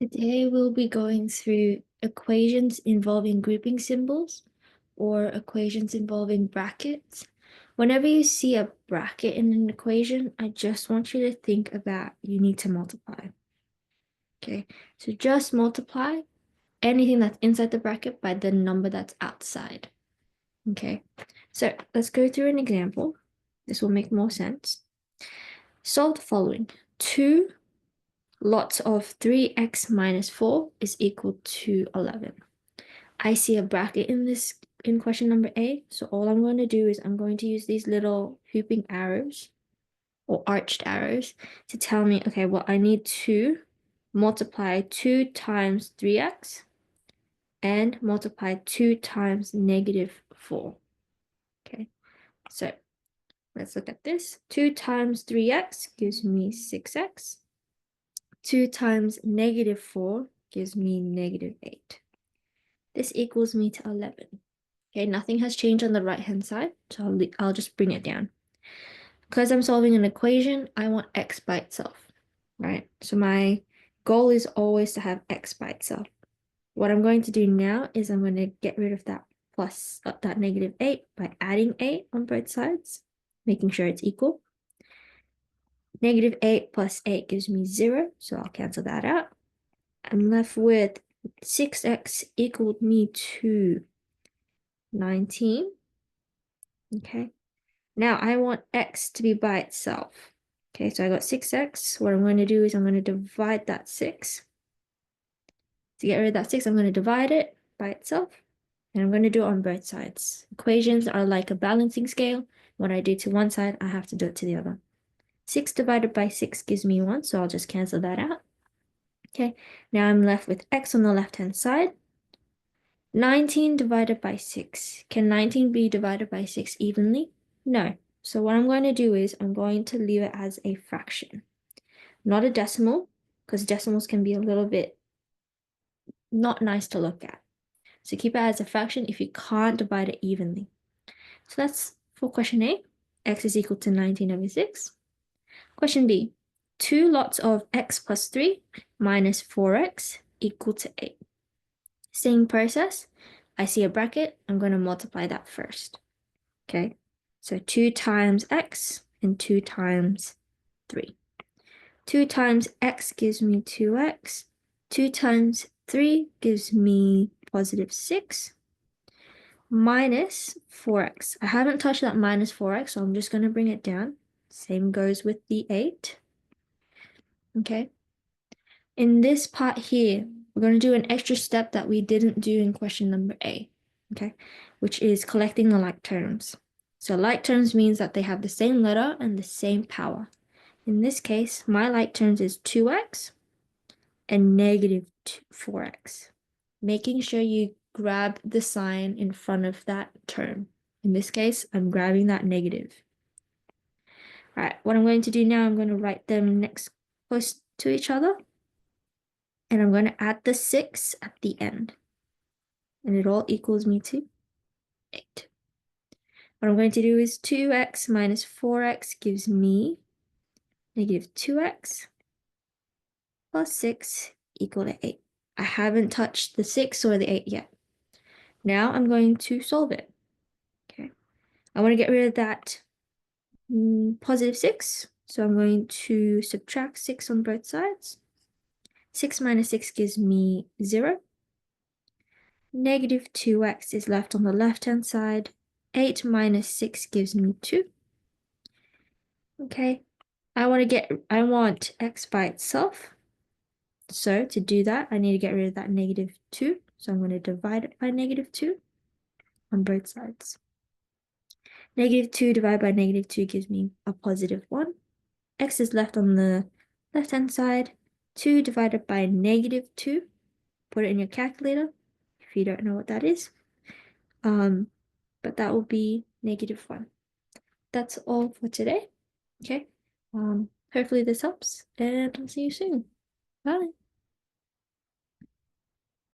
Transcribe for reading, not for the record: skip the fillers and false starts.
Today we'll be going through equations involving grouping symbols or equations involving brackets. Whenever you see a bracket in an equation, I just want you to think about you need to multiply. Okay, so just multiply anything that's inside the bracket by the number that's outside. Okay, so let's go through an example. This will make more sense. Solve the following. 2 lots of 3x minus 4 is equal to 11. I see a bracket in question number A. So all I'm going to do is I'm going to use these little hooping arrows or arched arrows to tell me, okay, well, I need to multiply 2 times 3x and multiply 2 times negative 4. Okay, so let's look at this. 2 times 3x gives me 6x. 2 times negative 4 gives me negative 8. This equals me to 11. Okay, nothing has changed on the right-hand side, so I'll just bring it down. Because I'm solving an equation, I want x by itself, right? So my goal is always to have x by itself. What I'm going to do now is I'm going to get rid of that that negative 8 by adding 8 on both sides, making sure it's equal. Negative 8 plus 8 gives me 0, so I'll cancel that out. I'm left with 6x equaled me to 19. Okay. Now I want x to be by itself. Okay, so I got 6x. What I'm going to do is I'm going to divide that 6. To get rid of that 6, I'm going to divide it by itself. And I'm going to do it on both sides. Equations are like a balancing scale. What I do to one side, I have to do it to the other. 6 divided by 6 gives me 1, so I'll just cancel that out. Okay, now I'm left with x on the left-hand side. 19 divided by 6. Can 19 be divided by 6 evenly? No. So what I'm going to do is I'm going to leave it as a fraction, not a decimal, because decimals can be a little bit not nice to look at. So keep it as a fraction if you can't divide it evenly. So that's for question A. X is equal to 19 over 6. Question B. 2 lots of x plus 3 minus 4x equal to 8. Same process. I see a bracket. I'm going to multiply that first. Okay. So 2 times x and 2 times 3. 2 times x gives me 2x. 2 times 3 gives me positive 6. Minus 4x. I haven't touched that minus 4x, so I'm just going to bring it down. Same goes with the 8. Okay. In this part here, we're going to do an extra step that we didn't do in question number A, okay, which is collecting the like terms. So like terms means that they have the same letter and the same power. In this case, my like terms is 2x and negative 4x. Making sure you grab the sign in front of that term. In this case, I'm grabbing that negative. All right, what I'm going to do now, I'm going to write them next close to each other. And I'm going to add the 6 at the end. And it all equals me to 8. What I'm going to do is 2x minus 4x gives me negative 2x plus 6 equal to 8. I haven't touched the 6 or the 8 yet. Now I'm going to solve it. Okay. I want to get rid of that positive 6. So I'm going to subtract 6 on both sides. 6 minus 6 gives me 0. Negative 2x is left on the left-hand side. 8 minus 6 gives me 2. Okay, I want x by itself. So to do that, I need to get rid of that negative 2. So I'm going to divide it by negative 2 on both sides. Negative 2 divided by negative 2 gives me a positive 1. X is left on the left-hand side. 2 divided by negative 2. Put it in your calculator if you don't know what that is. But that will be negative 1. That's all for today. Okay. Hopefully this helps, and I'll see you soon. Bye.